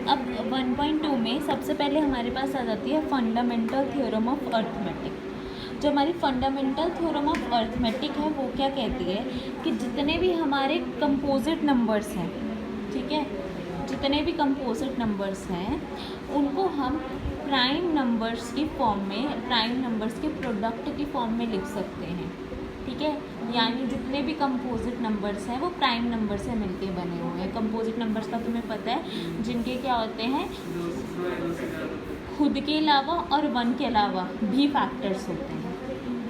अब 1.2 में सबसे पहले हमारे पास आ जाती है फंडामेंटल थ्योरम ऑफ अर्थमेटिक। जो हमारी फंडामेंटल थ्योरम ऑफ अर्थमेटिक है वो क्या कहती है कि जितने भी हमारे कंपोजिट नंबर्स हैं, ठीक है, जितने भी कंपोजिट नंबर्स हैं उनको हम प्राइम नंबर्स की फॉर्म में, प्राइम नंबर्स के प्रोडक्ट की फॉर्म में लिख सकते हैं, ठीक है। यानी जितने भी कंपोजिट नंबर्स हैं वो प्राइम नंबर से मिलके बने हुए हैं। कंपोजिट नंबर्स का तुम्हें पता है, जिनके क्या होते हैं, खुद के अलावा और 1 के अलावा भी फैक्टर्स होते हैं,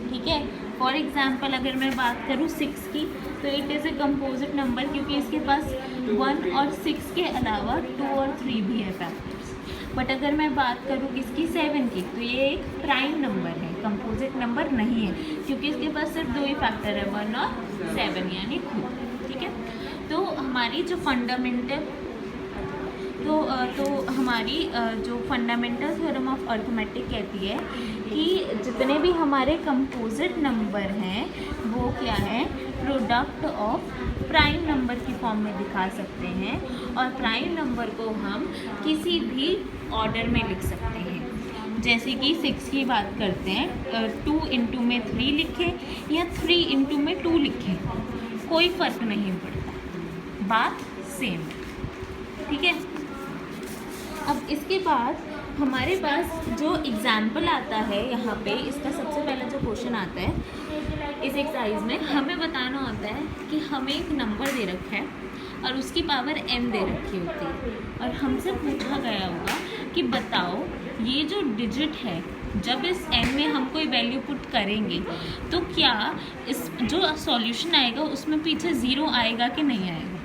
ठीक है। फॉर एग्जांपल अगर मैं बात करूँ 6 की, तो it is a composite number क्योंकि इसके पास 1 और 6 के अलावा 2 और 3 भी है फैक्टर्स। बट अगर मैं बात करूँ किसकी, 7 की, तो ये एक प्राइम नंबर है, कंपोजिट नंबर नहीं है क्योंकि इसके पास सिर्फ 2 ही फैक्टर है, 1 और 7, यानी खुद, ठीक है। तो हमारी जो फंडामेंटल हमारी जो फंडामेंटल थ्योरम ऑफ अर्थमेटिक कहती है कि जितने भी हमारे कंपोजिट नंबर हैं वो क्या है, प्रोडक्ट ऑफ प्राइम नंबर की फॉर्म में दिखा सकते हैं, और प्राइम नंबर को हम किसी भी ऑर्डर में लिख सकते हैं। जैसे कि 6 की बात करते हैं, 2 इंटू में 3 लिखें या 3 इंटू में 2 लिखें, कोई फ़र्क नहीं पड़ता, बात सेम, ठीक है। अब इसके बाद हमारे पास जो एग्ज़ाम्पल आता है यहाँ पे, इसका सबसे पहला जो क्वेश्चन आता है इस एक्सरसाइज में, हमें बताना होता है कि हमें एक नंबर दे रखा है और उसकी पावर n दे रखी होती है, और हमसे पूछा गया होगा कि बताओ ये जो डिजिट है, जब इस n में हम कोई वैल्यू पुट करेंगे तो क्या इस जो सॉल्यूशन आएगा उसमें पीछे 0 आएगा कि नहीं आएगा,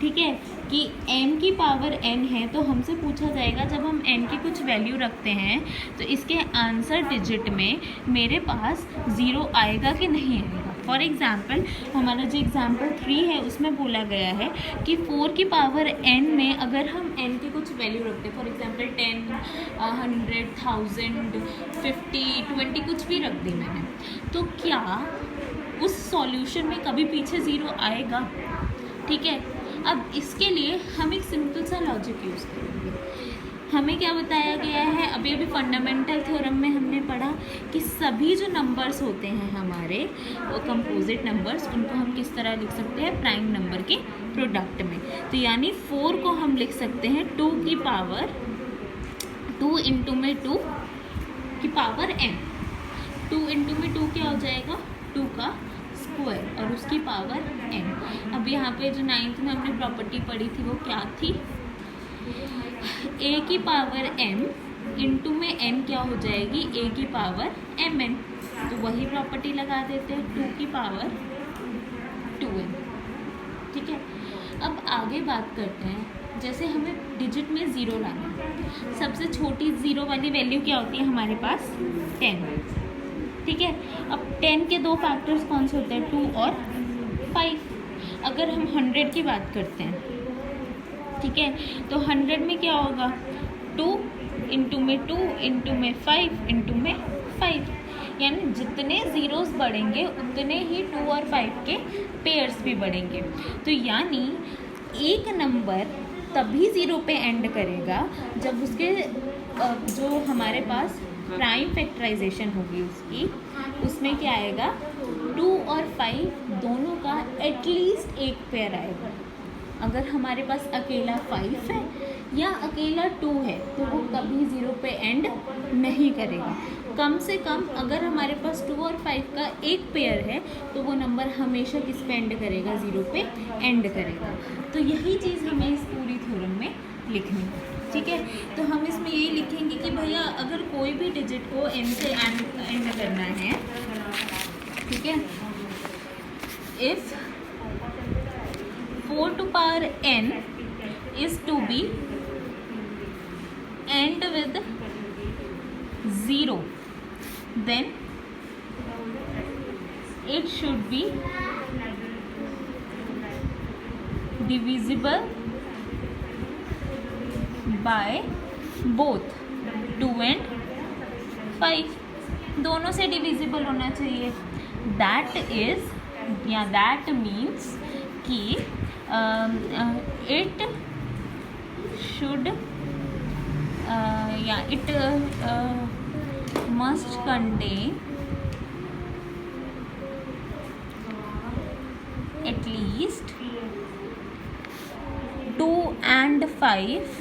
ठीक है। कि n की पावर n है तो हमसे पूछा जाएगा जब हम n की कुछ वैल्यू रखते हैं तो इसके आंसर डिजिट में मेरे पास 0 आएगा कि नहीं आएगा। फॉर एग्ज़ाम्पल हमारा जो एग्ज़ाम्पल 3 है उसमें बोला गया है कि 4 की पावर n में अगर हम n की कुछ वैल्यू रखते हैं, फॉर एग्ज़ाम्पल 10, 100, 1000, 50, 20 कुछ भी रख दी मैंने, तो क्या उस सॉल्यूशन में कभी पीछे 0 आएगा, ठीक है। अब इसके लिए हम एक सिंपल सा लॉजिक यूज़ करेंगे। हमें क्या बताया गया है, अभी फंडामेंटल थ्योरम में हमने पढ़ा कि सभी जो नंबर्स होते हैं हमारे कंपोजिट नंबर्स, उनको हम किस तरह लिख सकते हैं, प्राइम नंबर के प्रोडक्ट में। तो यानी 4 को हम लिख सकते हैं 2 की पावर 2 इंटू में 2 की पावर n, 2 इंटू में 2 क्या हो जाएगा, 2 का स्क्वायर और उसकी पावर n। अब यहाँ पे जो 9th में हमने प्रॉपर्टी पढ़ी थी वो क्या थी, a की पावर m इंटू में n क्या हो जाएगी, a की पावर mn, तो वही प्रॉपर्टी लगा देते हैं, 2 की पावर 2n, ठीक है। अब आगे बात करते हैं, जैसे हमें डिजिट में 0 लाना है, सबसे छोटी 0 वाली वैल्यू क्या होती है हमारे पास, 10, ठीक है। अब 10 के 2 फैक्टर्स कौन से होते हैं, 2 और 5। अगर हम 100 की बात करते हैं, ठीक है, तो 100 में क्या होगा, 2 इंटू में 2 इंटू में 5 इंटू में 5, यानी जितने ज़ीरोस बढ़ेंगे उतने ही 2 और 5 के पेयर्स भी बढ़ेंगे। तो यानी एक नंबर तभी 0 पे एंड करेगा जब उसके जो हमारे पास प्राइम फैक्टराइजेशन होगी उसमें क्या आएगा, 2 और 5 दोनों का एटलीस्ट एक पेयर आएगा। अगर हमारे पास अकेला 5 है या अकेला 2 है तो वो कभी 0 पे एंड नहीं करेगा। कम से कम अगर हमारे पास 2 और 5 का एक पेयर है तो वो नंबर हमेशा किस पे एंड करेगा, 0 पे एंड करेगा। तो यही चीज़ हमें इस पूरी थ्योरम में लिखनी है, ठीक है। तो हम इसमें यही लिखेंगे कि भैया अगर कोई भी डिजिट को n से एंड करना है, ठीक है, if 4 to power n is to be end with 0, then it should be divisible by both 2 and 5, दोनों से डिविजिबल होना चाहिए। दैट इज या दैट मीन्स कि it should it must contain at least 2 and 5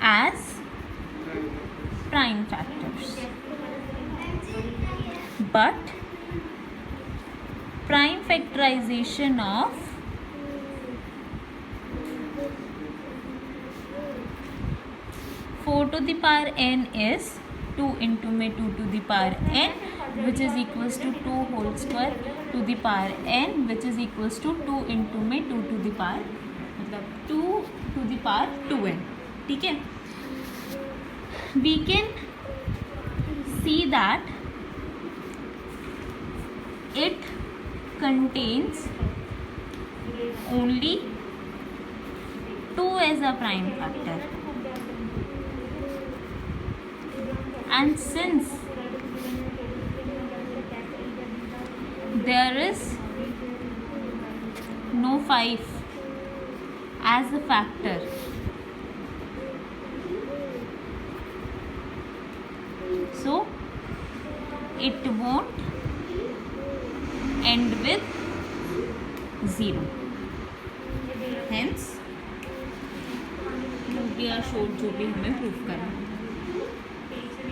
as prime factors, but prime factorization of 4 to the power n is 2 into में 2 to the power n, which is equals to 2 whole square to the power n, which is equals to 2 into में 2 to the power मतलब 2 to the power 2n. ठीक है, we can see that it contains only 2 as a prime factor, and since there is no 5 as a factor, so it won't end with 0. Hence या short जो भी हमें proof करना है,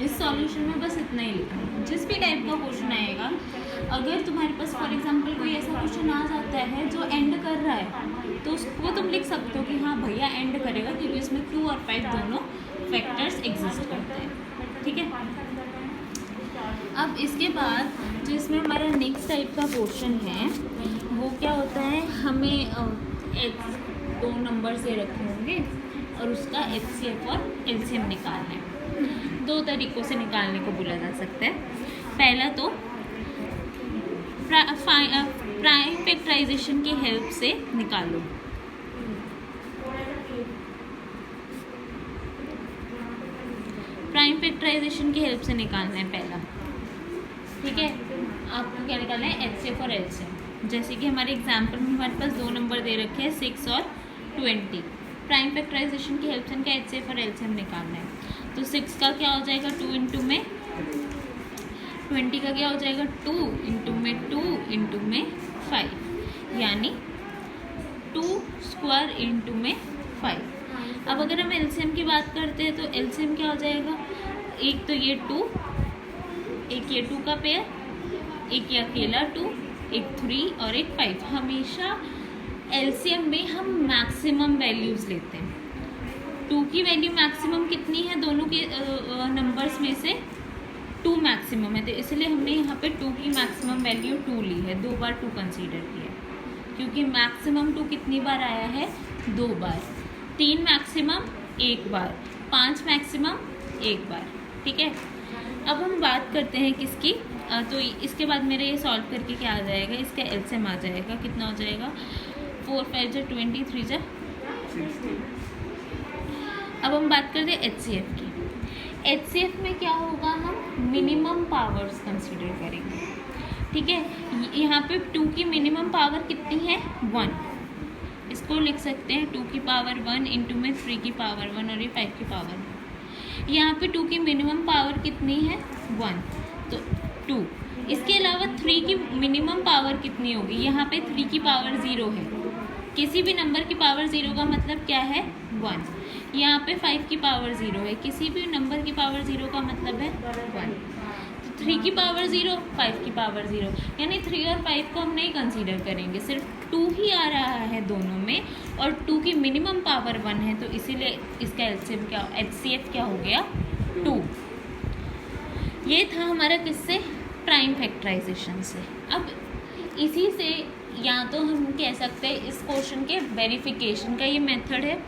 इस solution में बस इतना ही लिखा है. जिस भी टाइप का क्वेश्चन आएगा, अगर तुम्हारे पास फॉर एग्जांपल कोई ऐसा क्वेश्चन आ जाता है जो एंड कर रहा है, तो उसको तुम लिख सकते हो कि हाँ भैया एंड करेगा, क्योंकि इसमें 2 और 5 दोनों फैक्टर्स एग्जिस्ट करते हैं. ठीक है, अब इसके बाद जो इसमें हमारा नेक्स्ट टाइप का क्वेश्चन है वो क्या होता है, हमें 2 नंबर से रखे होंगे और उसका HCF और LCM निकालना है. 2 तरीक़ों से निकालने को बोला जा सकता है. पहला तो प्राइम फैक्टराइजेशन की हेल्प से निकालो. प्राइम फैक्टराइजेशन की हेल्प से निकालना है पहला. ठीक है, आपको क्या निकालना है, HCF और LCM. जैसे कि हमारे एग्जाम्पल में हमारे पास 2 नंबर दे रखे हैं 6 और 20. प्राइम फैक्टराइजेशन की हेल्प से इनका HCF और LCM निकालना है. तो 6 का क्या हो जाएगा 2 इंटू में, 20 का क्या हो जाएगा 2 इंटू में 2 इंटू में 5, यानी 2 स्क्वायर इंटू में 5. अब अगर हम LCM की बात करते हैं तो LCM क्या हो जाएगा, एक तो ये 2, एक ये 2 का पेयर, एक ये अकेला 2, एक 3 और एक 5. हमेशा LCM में हम मैक्सिमम वैल्यूज़ लेते हैं. 2 की वैल्यू मैक्सिमम कितनी है, दोनों के नंबर्स में से 2 मैक्सिमम है, तो इसलिए हमने यहाँ पे 2 की मैक्सिमम वैल्यू 2 ली है. 2 बार 2 कंसीडर किया, क्योंकि मैक्सिमम 2 कितनी बार आया है, 2 बार. 3 मैक्सिमम 1 बार, 5 मैक्सिमम 1 बार. ठीक है, अब हम बात करते हैं किसकी, तो इसके बाद मेरा ये सॉल्व करके क्या आ जाएगा, इसका LCM आ जाएगा. कितना हो जाएगा, 4 5 जा 20, 3 जा 60. अब हम बात करते हैं HCF की. HCF में क्या होगा, हम मिनिमम पावर्स कंसीडर करेंगे. ठीक है, यहाँ पे 2 की मिनिमम पावर कितनी है, 1. इसको लिख सकते हैं 2 की पावर 1 इंटू में 3 की पावर 1 और ये 5 की पावर 1. यहाँ पे 2 की मिनिमम पावर कितनी है, 1, तो 2. इसके अलावा 3 की मिनिमम पावर कितनी होगी, यहाँ पे 3 की पावर 0 है. किसी भी नंबर की पावर 0 का मतलब क्या है, 1. यहाँ पे 5 की पावर 0 है, किसी भी नंबर की पावर 0 का मतलब है 1. तो 3 की पावर 0, 5 की पावर 0, यानी 3 और 5 को हम नहीं कंसीडर करेंगे, सिर्फ 2 ही आ रहा है दोनों में, और 2 की मिनिमम पावर 1 है, तो इसीलिए इसका LCM क्या, HCF क्या हो गया, 2. ये था हमारा किससे, प्राइम फैक्टराइजेशन से. अब इसी से या तो हम कह सकते हैं इस क्वेश्चन के वेरिफिकेशन का ये मेथड है,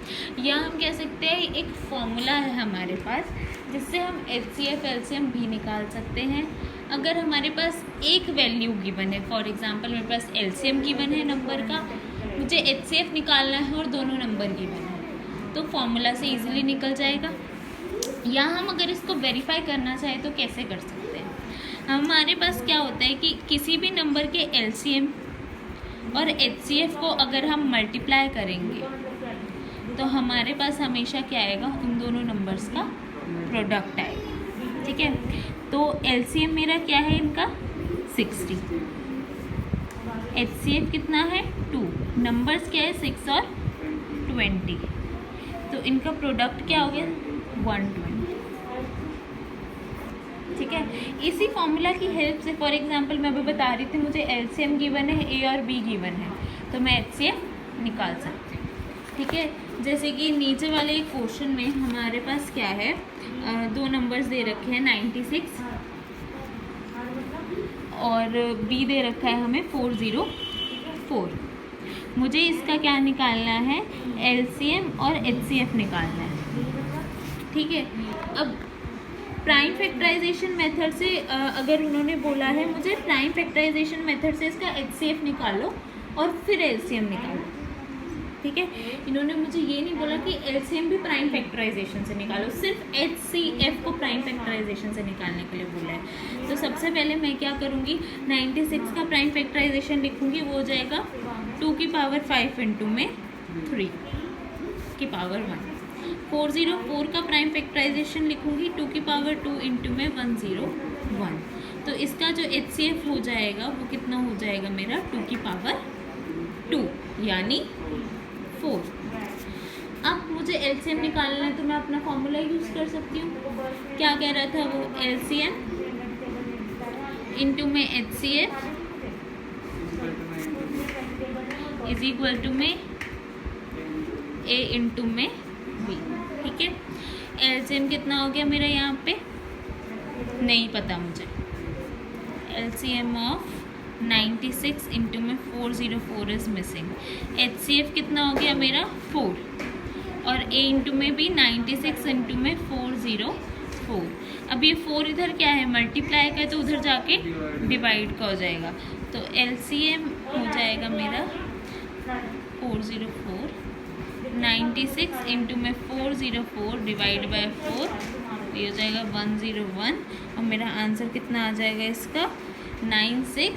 या हम कह सकते हैं एक फॉर्मूला है हमारे पास जिससे हम HCF LCM भी निकाल सकते हैं. अगर हमारे पास एक वैल्यू गिवन है, फॉर एग्जांपल मेरे पास LCM गिवन है नंबर का, मुझे HCF निकालना है और दोनों नंबर गिवन है, तो फॉर्मूला से इजीली निकल जाएगा. या हम अगर इसको वेरीफाई करना चाहें तो कैसे कर सकते हैं, हमारे पास क्या होता है कि किसी भी नंबर के LCM और HCF को अगर हम मल्टीप्लाई करेंगे तो हमारे पास हमेशा क्या आएगा, उन दोनों नंबर्स का प्रोडक्ट आएगा। ठीक है, तो एलसीएम मेरा क्या है इनका 60, एचसीएफ कितना है 2, नंबर्स क्या है 6 और 20, तो इनका प्रोडक्ट क्या हो गया 120। ठीक है, इसी फॉर्मूला की हेल्प से फॉर एग्जांपल मैं अभी बता रही थी मुझे एलसीएम गिवन है, ए और बी गिवन है, तो मैं एचसीएफ निकाल सकती हूँ। ठीक है, जैसे कि नीचे वाले एक क्वेश्चन में हमारे पास क्या है, दो नंबर्स दे रखे हैं 96 और बी दे रखा है हमें 404। मुझे इसका क्या निकालना है, एलसीएम और एचसीएफ निकालना है। ठीक है, अब प्राइम फैक्टराइजेशन मेथड से अगर उन्होंने बोला है मुझे प्राइम फैक्टराइजेशन मेथड से इसका एचसीएफ निकालो और फिर एलसीएम निकालो। ठीक है, इन्होंने मुझे ये नहीं बोला कि एलसीएम भी प्राइम फैक्टराइजेशन से निकालो, सिर्फ एचसीएफ को प्राइम फैक्टराइजेशन से निकालने के लिए बोला है। तो सबसे पहले मैं क्या करूँगी, 96 का प्राइम फैक्टराइजेशन लिखूँगी, वो हो जाएगा 2 की पावर 5 इंटू में 3 की पावर 1। 404 का प्राइम फैक्टराइजेशन लिखूँगी 2 की पावर 2 इंटू में 101। तो इसका जो एचसीएफ हो जाएगा वो कितना हो जाएगा मेरा 2 की पावर 2 यानी 4। अब मुझे एलसीएम निकालना है तो मैं अपना फॉर्मूला यूज़ कर सकती हूँ। क्या कह रहा था वो, एलसीएम इंटू में एचसीएफ इज इक्वल टू में ए इंटू में बी। ठीक है, एलसीएम कितना हो गया मेरा यहाँ पे नहीं पता मुझे, एलसीएम ऑफ 96 इंटू में 404 इज मिसिंग। एचसीएफ कितना हो गया मेरा 4 और ए इंटू में भी 96 इंटू में 404। अब ये 4 इधर क्या है मल्टीप्लाई का है तो उधर जाके डिवाइड का हो जाएगा, तो एलसीएम हो जाएगा मेरा 404, 96 इंटू में 404 डिवाइड बाय 4, ये हो जाएगा 101 और मेरा आंसर कितना आ जाएगा इसका 9696।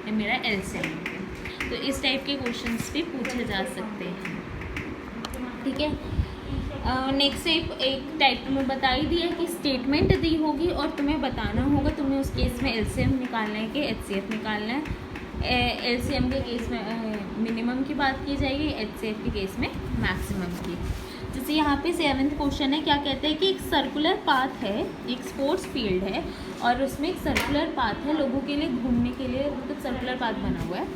ये मेरा एलसीएम है। तो इस टाइप के क्वेश्चंस भी पूछे जा सकते हैं। ठीक है, नेक्स्ट एक टाइप तुम्हें बता ही दिया कि स्टेटमेंट दी होगी और तुम्हें बताना होगा तुम्हें उस केस में एलसीएम निकालना है कि एचसीएफ निकालना है। एलसीएम के केस में मिनिमम की बात की जाएगी, एचसीएफ के केस में मैक्सिमम की। जैसे यहाँ पे 7th क्वेश्चन है, क्या कहते हैं कि एक सर्कुलर पाथ है, एक स्पोर्ट्स फील्ड है और उसमें एक सर्कुलर पाथ है लोगों के लिए घूमने के लिए, मतलब सर्कुलर पाथ बना हुआ है।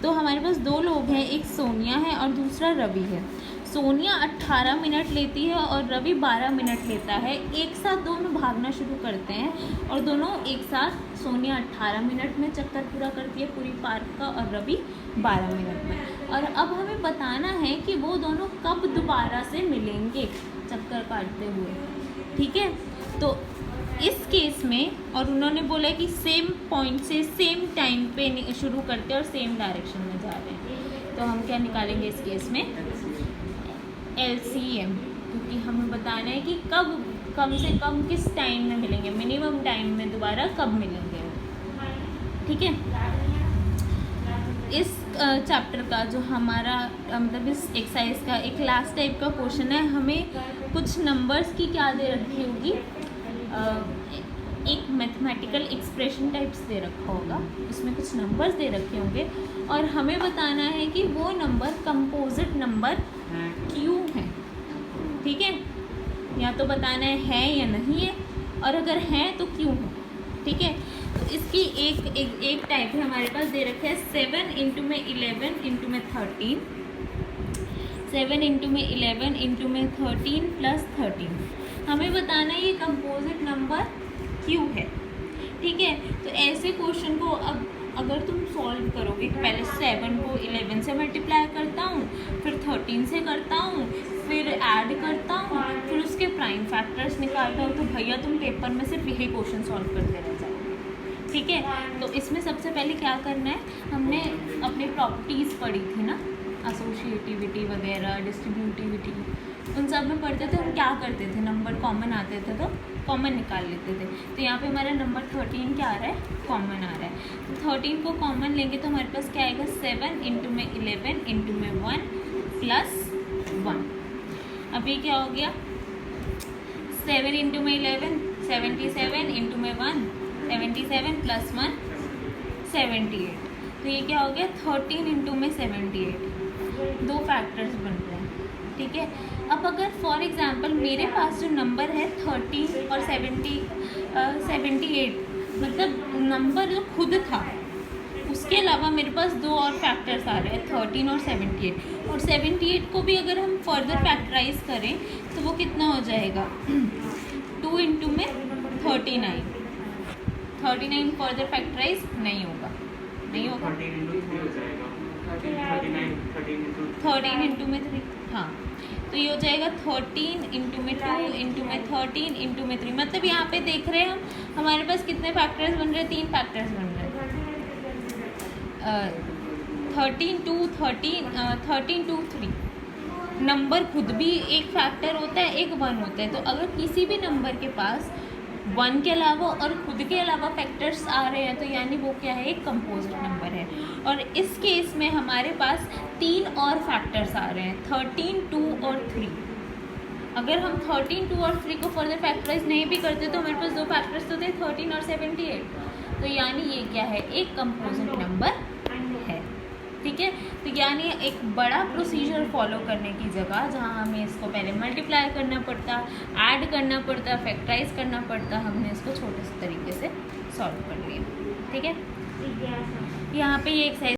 तो हमारे पास दो लोग हैं, एक सोनिया है और दूसरा रवि है। सोनिया 18 मिनट लेती है और रवि 12 मिनट लेता है। एक साथ दोनों भागना शुरू करते हैं और दोनों एक साथ, सोनिया 18 मिनट में चक्कर पूरा करती है पूरी पार्क का और रवि 12 मिनट में। और अब हमें बताना है कि वो दोनों कब दोबारा से मिलेंगे चक्कर काटते हुए। ठीक है, तो इस केस में और उन्होंने बोला कि सेम पॉइंट से सेम टाइम पे शुरू करते हैं और सेम डायरेक्शन में जा रहे हैं, तो हम क्या निकालेंगे इस केस में एलसीएम, क्योंकि हमें बताना है कि कब कम से कम किस टाइम में मिलेंगे, मिनिमम टाइम में दोबारा कब मिलेंगे। ठीक है, इस चैप्टर का जो हमारा मतलब इस एक्सरसाइज का एक लास्ट टाइप का क्वेश्चन है, हमें कुछ नंबर्स की क्या दे रखी होगी, एक मैथमेटिकल एक्सप्रेशन टाइप्स दे रखा होगा, उसमें कुछ नंबर्स दे रखे होंगे और हमें बताना है कि वो नंबर कंपोजिट नंबर क्यों है। ठीक है, या तो बताना है या नहीं है और अगर है तो क्यों है। ठीक है, तो इसकी एक टाइप है हमारे पास दे रखा है 7 इंटू में 11 इंटू में 13, 7 इंटू में 11 इंटू में 13 प्लस 13। हमें बताना है ये कंपोजिट नंबर क्यों है। ठीक है, तो ऐसे क्वेश्चन को अब अगर तुम सॉल्व करोगे, पहले 7 को 11 से मल्टीप्लाई करता हूँ, फिर 13 से करता हूँ, फिर ऐड करता हूँ, फिर उसके प्राइम फैक्टर्स निकालता हूँ, तो भैया तुम पेपर में सिर्फ यही क्वेश्चन सॉल्व करते रह जाओगे। ठीक है, तो इसमें सबसे पहले क्या करना है, हमने अपनी प्रॉपर्टीज़ पढ़ी थी ना, एसोसिएटिविटी वगैरह, डिस्ट्रीब्यूटिविटी, उन सब में पढ़ते थे। हम क्या करते थे, नंबर कॉमन आते थे तो कॉमन निकाल लेते थे। तो यहाँ पे हमारा नंबर 13 क्या आ रहा है, कॉमन आ रहा है। तो 13 को कॉमन लेंगे तो हमारे पास क्या आएगा, 7 इंटू में 11 इंटू में 1 प्लस 1। अभी क्या हो गया, 7 इंटू में 11 77 इंटू में 1 77 प्लस 1 78। तो ये क्या हो गया, 13 इंटू में 78, दो फैक्टर्स बन रहे हैं। ठीक है, अब अगर फॉर एग्जांपल मेरे पास जो नंबर है 13 और 78, मतलब नंबर जो खुद था उसके अलावा मेरे पास दो और फैक्टर्स आ रहे हैं, 13 और 78। और 78 को भी अगर हम फर्दर फैक्टराइज करें तो वो कितना हो जाएगा, 2 इंटू में 39। 39 फर्दर फैक्टराइज नहीं होगा, नहीं होगा, 13 इंटू में 3, हाँ। तो ये हो जाएगा 13 इंटू में 2 इंटू में 13 इंटू में 3। मतलब यहाँ पे देख रहे हैं हम, हमारे पास कितने फैक्टर्स बन रहे हैं, 3 फैक्टर्स बन रहे हैं। 13 2 3। नंबर खुद भी एक फैक्टर होता है, एक 1 होता है। तो अगर किसी भी नंबर के पास 1 के अलावा और खुद के अलावा फैक्टर्स आ रहे हैं तो यानी वो क्या है, एक कंपोजिट नंबर है। और इस केस में हमारे पास 3 और फैक्टर्स आ रहे हैं, 13 2 और 3। अगर हम 13 2 और 3 को फर्दर फैक्टराइज नहीं भी करते तो हमारे पास दो फैक्टर्स तो थे, 13 और 78। तो यानी ये क्या है, एक कंपोजिट नंबर है। ठीक है, तो यानी एक बड़ा प्रोसीजर फॉलो करने की जगह जहाँ हमें इसको पहले मल्टीप्लाई करना पड़ता, ऐड करना पड़ता, फैक्टराइज करना पड़ता, हमने इसको छोटे से तरीके से सॉल्व कर लिया। ठीक है, यहाँ पे ये एक्सरसाइज